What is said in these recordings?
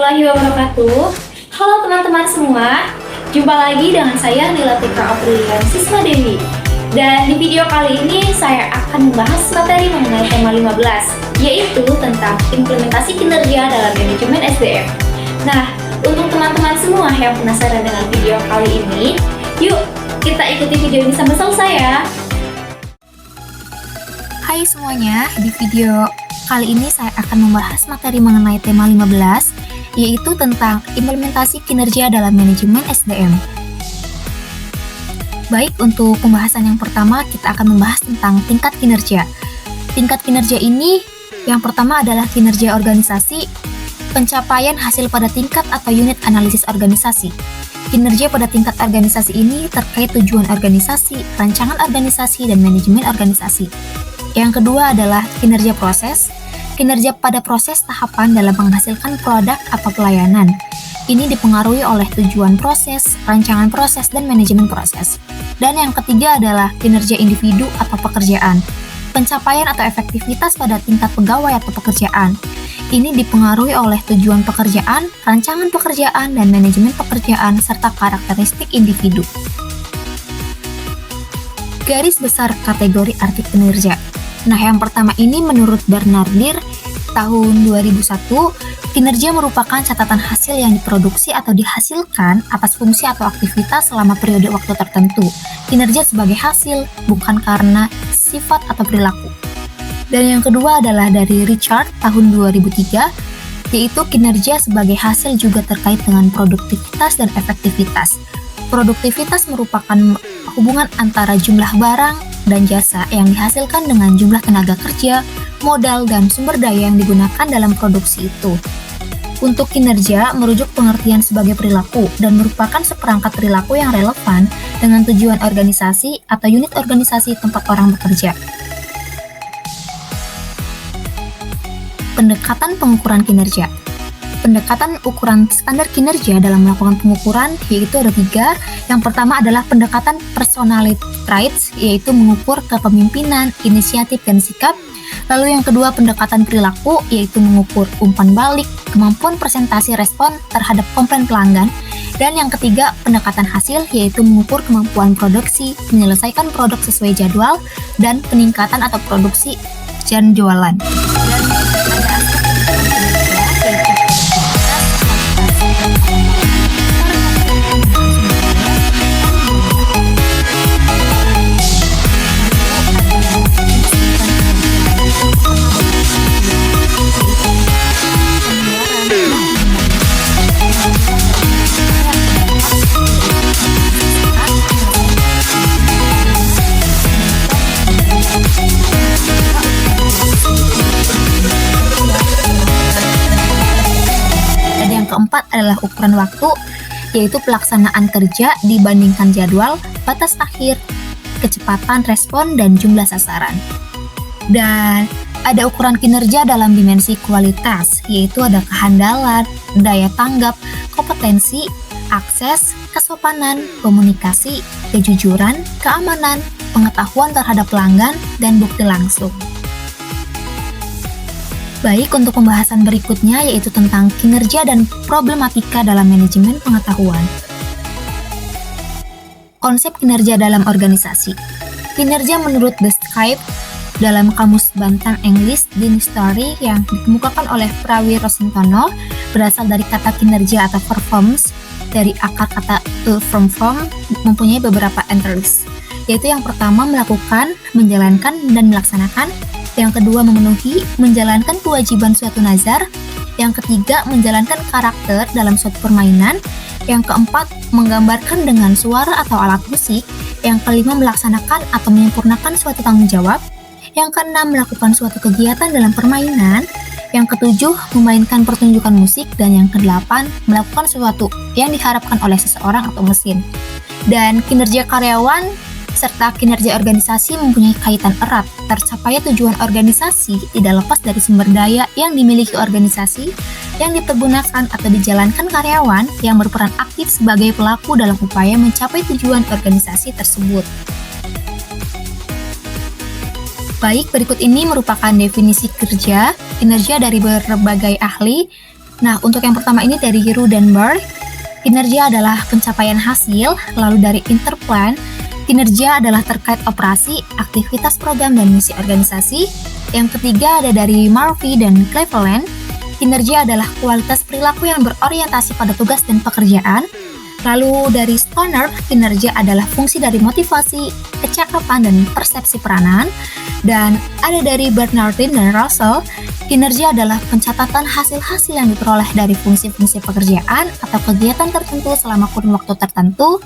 warahmatullahi wabarakatuh. Halo teman-teman semua, jumpa lagi dengan saya Nila Tika Aprilian Sisma Dewi. Dan di video kali ini saya akan membahas materi mengenai tema 15, yaitu tentang implementasi kinerja dalam manajemen SDM. Nah, untuk teman-teman semua yang penasaran dengan video kali ini, yuk kita ikuti video ini sampai selesai ya. Hai semuanya, di video kali ini saya akan membahas materi mengenai tema 15, yaitu tentang implementasi kinerja dalam manajemen SDM. Baik, untuk pembahasan yang pertama kita akan membahas tentang tingkat kinerja. Tingkat kinerja ini yang pertama adalah kinerja organisasi, pencapaian hasil pada tingkat atau unit analisis organisasi. Kinerja pada tingkat organisasi ini terkait tujuan organisasi, rancangan organisasi, dan manajemen organisasi. Yang kedua adalah kinerja proses. Kinerja pada proses tahapan dalam menghasilkan produk atau pelayanan. Ini dipengaruhi oleh tujuan proses, rancangan proses, dan manajemen proses. Dan yang ketiga adalah kinerja individu atau pekerjaan. Pencapaian atau efektivitas pada tingkat pegawai atau pekerjaan. Ini dipengaruhi oleh tujuan pekerjaan, rancangan pekerjaan, dan manajemen pekerjaan, serta karakteristik individu. Garis besar kategori arti kinerja. Nah, yang pertama ini menurut Bernardir tahun 2001, kinerja merupakan catatan hasil yang diproduksi atau dihasilkan atas fungsi atau aktivitas selama periode waktu tertentu. Kinerja sebagai hasil, bukan karena sifat atau perilaku. Dan yang kedua adalah dari Richard tahun 2003, yaitu kinerja sebagai hasil juga terkait dengan produktivitas dan efektivitas. Produktivitas merupakan hubungan antara jumlah barang dan jasa yang dihasilkan dengan jumlah tenaga kerja, modal, dan sumber daya yang digunakan dalam produksi itu. Untuk kinerja merujuk pengertian sebagai perilaku dan merupakan seperangkat perilaku yang relevan dengan tujuan organisasi atau unit organisasi tempat orang bekerja. Pendekatan pengukuran kinerja. Pendekatan ukuran standar kinerja dalam melakukan pengukuran yaitu ada 3. Yang pertama adalah pendekatan personality traits, yaitu mengukur kepemimpinan, inisiatif, dan sikap. Lalu yang kedua pendekatan perilaku, yaitu mengukur umpan balik, kemampuan presentasi respon terhadap komplain pelanggan. Dan yang ketiga pendekatan hasil, yaitu mengukur kemampuan produksi, menyelesaikan produk sesuai jadwal, dan peningkatan atau produksi dan jualan. Keempat adalah ukuran waktu, yaitu pelaksanaan kerja dibandingkan jadwal, batas akhir, kecepatan respon, dan jumlah sasaran. Dan ada ukuran kinerja dalam dimensi kualitas, yaitu ada kehandalan, daya tanggap, kompetensi, akses, kesopanan, komunikasi, kejujuran, keamanan, pengetahuan terhadap pelanggan, dan bukti langsung. Baik, untuk pembahasan berikutnya yaitu tentang kinerja dan problematika dalam manajemen pengetahuan. Konsep kinerja dalam organisasi. Kinerja menurut Describe dalam Kamus Bantam English Dictionary yang dikemukakan oleh Prawi Rosentono berasal dari kata kinerja atau performance dari akar kata perform mempunyai beberapa entries, yaitu yang pertama melakukan, menjalankan, dan melaksanakan. Yang kedua memenuhi, menjalankan kewajiban suatu nazar. Yang ketiga menjalankan karakter dalam suatu permainan. Yang keempat menggambarkan dengan suara atau alat musik. Yang kelima melaksanakan atau menyempurnakan suatu tanggung jawab. Yang keenam melakukan suatu kegiatan dalam permainan. Yang ketujuh memainkan pertunjukan musik. Dan yang kedelapan melakukan sesuatu yang diharapkan oleh seseorang atau mesin. Dan kinerja karyawan serta kinerja organisasi mempunyai kaitan erat. Tercapainya tujuan organisasi tidak lepas dari sumber daya yang dimiliki organisasi, yang dipergunakan atau dijalankan karyawan yang berperan aktif sebagai pelaku dalam upaya mencapai tujuan organisasi tersebut. Baik, berikut ini merupakan definisi kinerja dari berbagai ahli. Nah, untuk yang pertama ini dari Rudenberg, kinerja adalah pencapaian hasil, lalu dari Interplan, kinerja adalah terkait operasi, aktivitas program dan misi organisasi. Yang ketiga ada dari Murphy dan Cleveland, kinerja adalah kualitas perilaku yang berorientasi pada tugas dan pekerjaan. Lalu dari Stoner, kinerja adalah fungsi dari motivasi, kecakapan, dan persepsi peranan. Dan ada dari Bernardin dan Russell, kinerja adalah pencatatan hasil-hasil yang diperoleh dari fungsi-fungsi pekerjaan atau kegiatan tertentu selama kurun waktu tertentu.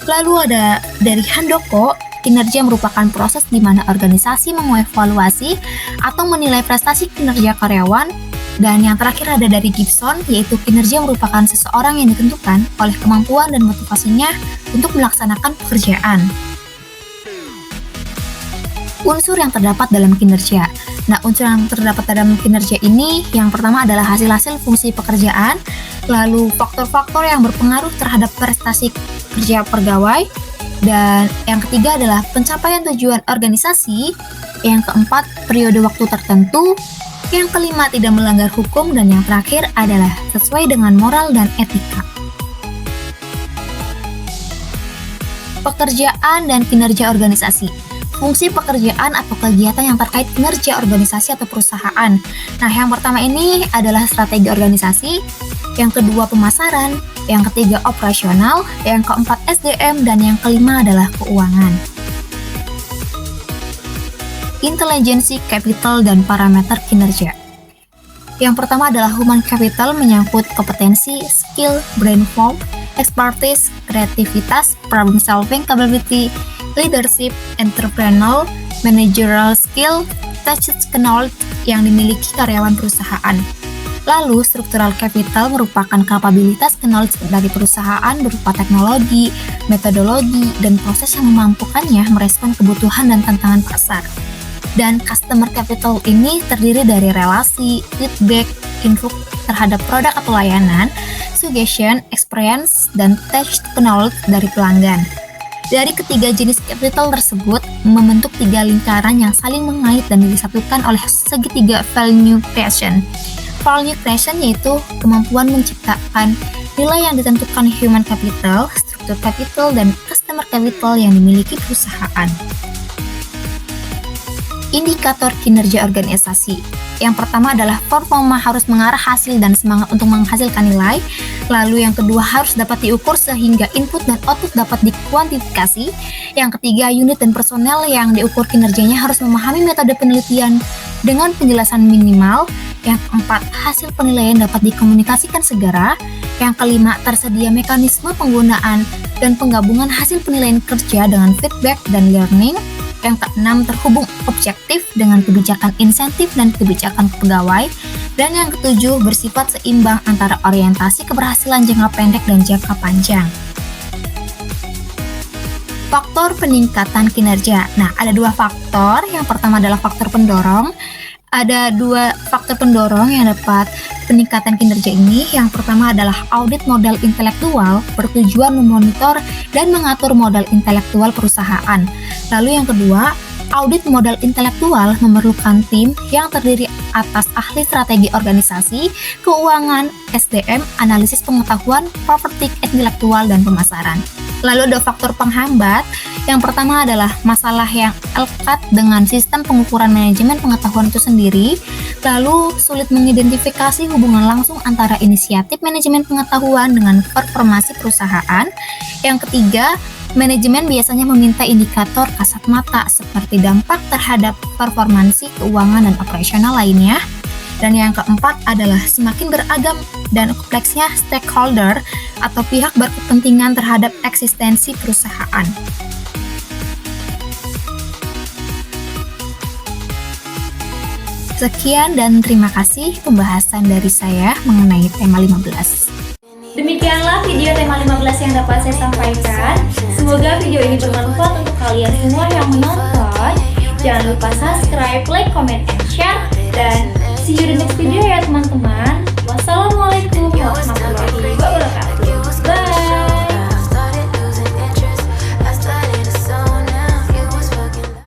Lalu ada dari Handoko, kinerja merupakan proses di mana organisasi mengevaluasi atau menilai prestasi kinerja karyawan. Dan yang terakhir ada dari Gibson, yaitu kinerja merupakan seseorang yang ditentukan oleh kemampuan dan motivasinya untuk melaksanakan pekerjaan. Unsur yang terdapat dalam kinerja. Nah, unsur yang terdapat dalam kinerja ini yang pertama adalah hasil-hasil fungsi pekerjaan, lalu faktor-faktor yang berpengaruh terhadap prestasi kerja pegawai, dan yang ketiga adalah pencapaian tujuan organisasi, yang keempat periode waktu tertentu, yang kelima tidak melanggar hukum, dan yang terakhir adalah sesuai dengan moral dan etika. Pekerjaan dan kinerja organisasi. Fungsi pekerjaan atau kegiatan yang terkait kinerja organisasi atau perusahaan. Nah, yang pertama ini adalah strategi organisasi, yang kedua pemasaran, yang ketiga operasional, yang keempat SDM, dan yang kelima adalah keuangan. Intelijensi capital dan parameter kinerja. Yang pertama adalah human capital, menyangkut kompetensi, skill, brain fog, expertise, kreativitas, problem solving capability, leadership, entrepreneurial, managerial skill, touch knowledge yang dimiliki karyawan perusahaan. Lalu, struktural capital merupakan kapabilitas knowledge dari perusahaan berupa teknologi, metodologi, dan proses yang memampukannya merespon kebutuhan dan tantangan pasar. Dan customer capital ini terdiri dari relasi, feedback, info terhadap produk atau layanan, suggestion, experience, dan touch knowledge dari pelanggan. Dari ketiga jenis capital tersebut membentuk tiga lingkaran yang saling mengait dan disatukan oleh segitiga value creation. Value creation yaitu kemampuan menciptakan nilai yang ditentukan human capital, struktur capital, dan customer capital yang dimiliki perusahaan. Indikator kinerja organisasi. Yang pertama adalah performa harus mengarah hasil dan semangat untuk menghasilkan nilai. Lalu yang kedua harus dapat diukur sehingga input dan output dapat dikuantifikasi. Yang ketiga, unit dan personel yang diukur kinerjanya harus memahami metode penelitian dengan penjelasan minimal. Yang keempat, hasil penilaian dapat dikomunikasikan segera. Yang kelima, tersedia mekanisme penggunaan dan penggabungan hasil penilaian kerja dengan feedback dan learning. Yang keenam, terhubung objektif dengan kebijakan insentif dan kebijakan pegawai. Dan yang ketujuh, bersifat seimbang antara orientasi keberhasilan jangka pendek dan jangka panjang. Faktor peningkatan kinerja. Nah, ada dua faktor. Yang pertama adalah faktor pendorong. Ada dua faktor pendorong yang dapat peningkatan kinerja ini. Yang pertama adalah audit modal intelektual, bertujuan memonitor dan mengatur modal intelektual perusahaan. Lalu yang kedua, audit modal intelektual memerlukan tim yang terdiri atas ahli strategi organisasi, keuangan, SDM, analisis pengetahuan, properti intelektual, dan pemasaran. Lalu ada faktor penghambat. Yang pertama adalah masalah yang lekat dengan sistem pengukuran manajemen pengetahuan itu sendiri. Lalu sulit mengidentifikasi hubungan langsung antara inisiatif manajemen pengetahuan dengan performasi perusahaan. Yang ketiga, manajemen biasanya meminta indikator kasat mata seperti dampak terhadap performansi keuangan dan operasional lainnya. Dan yang keempat adalah semakin beragam dan kompleksnya stakeholder atau pihak berkepentingan terhadap eksistensi perusahaan. Sekian dan terima kasih pembahasan dari saya mengenai tema 15. Demikianlah video tema 15 yang dapat saya sampaikan. Semoga video ini bermanfaat untuk kalian semua yang menonton. Jangan lupa subscribe, like, comment, and share. Dan see you di next video ya teman-teman. Wassalamualaikum warahmatullahi wabarakatuh.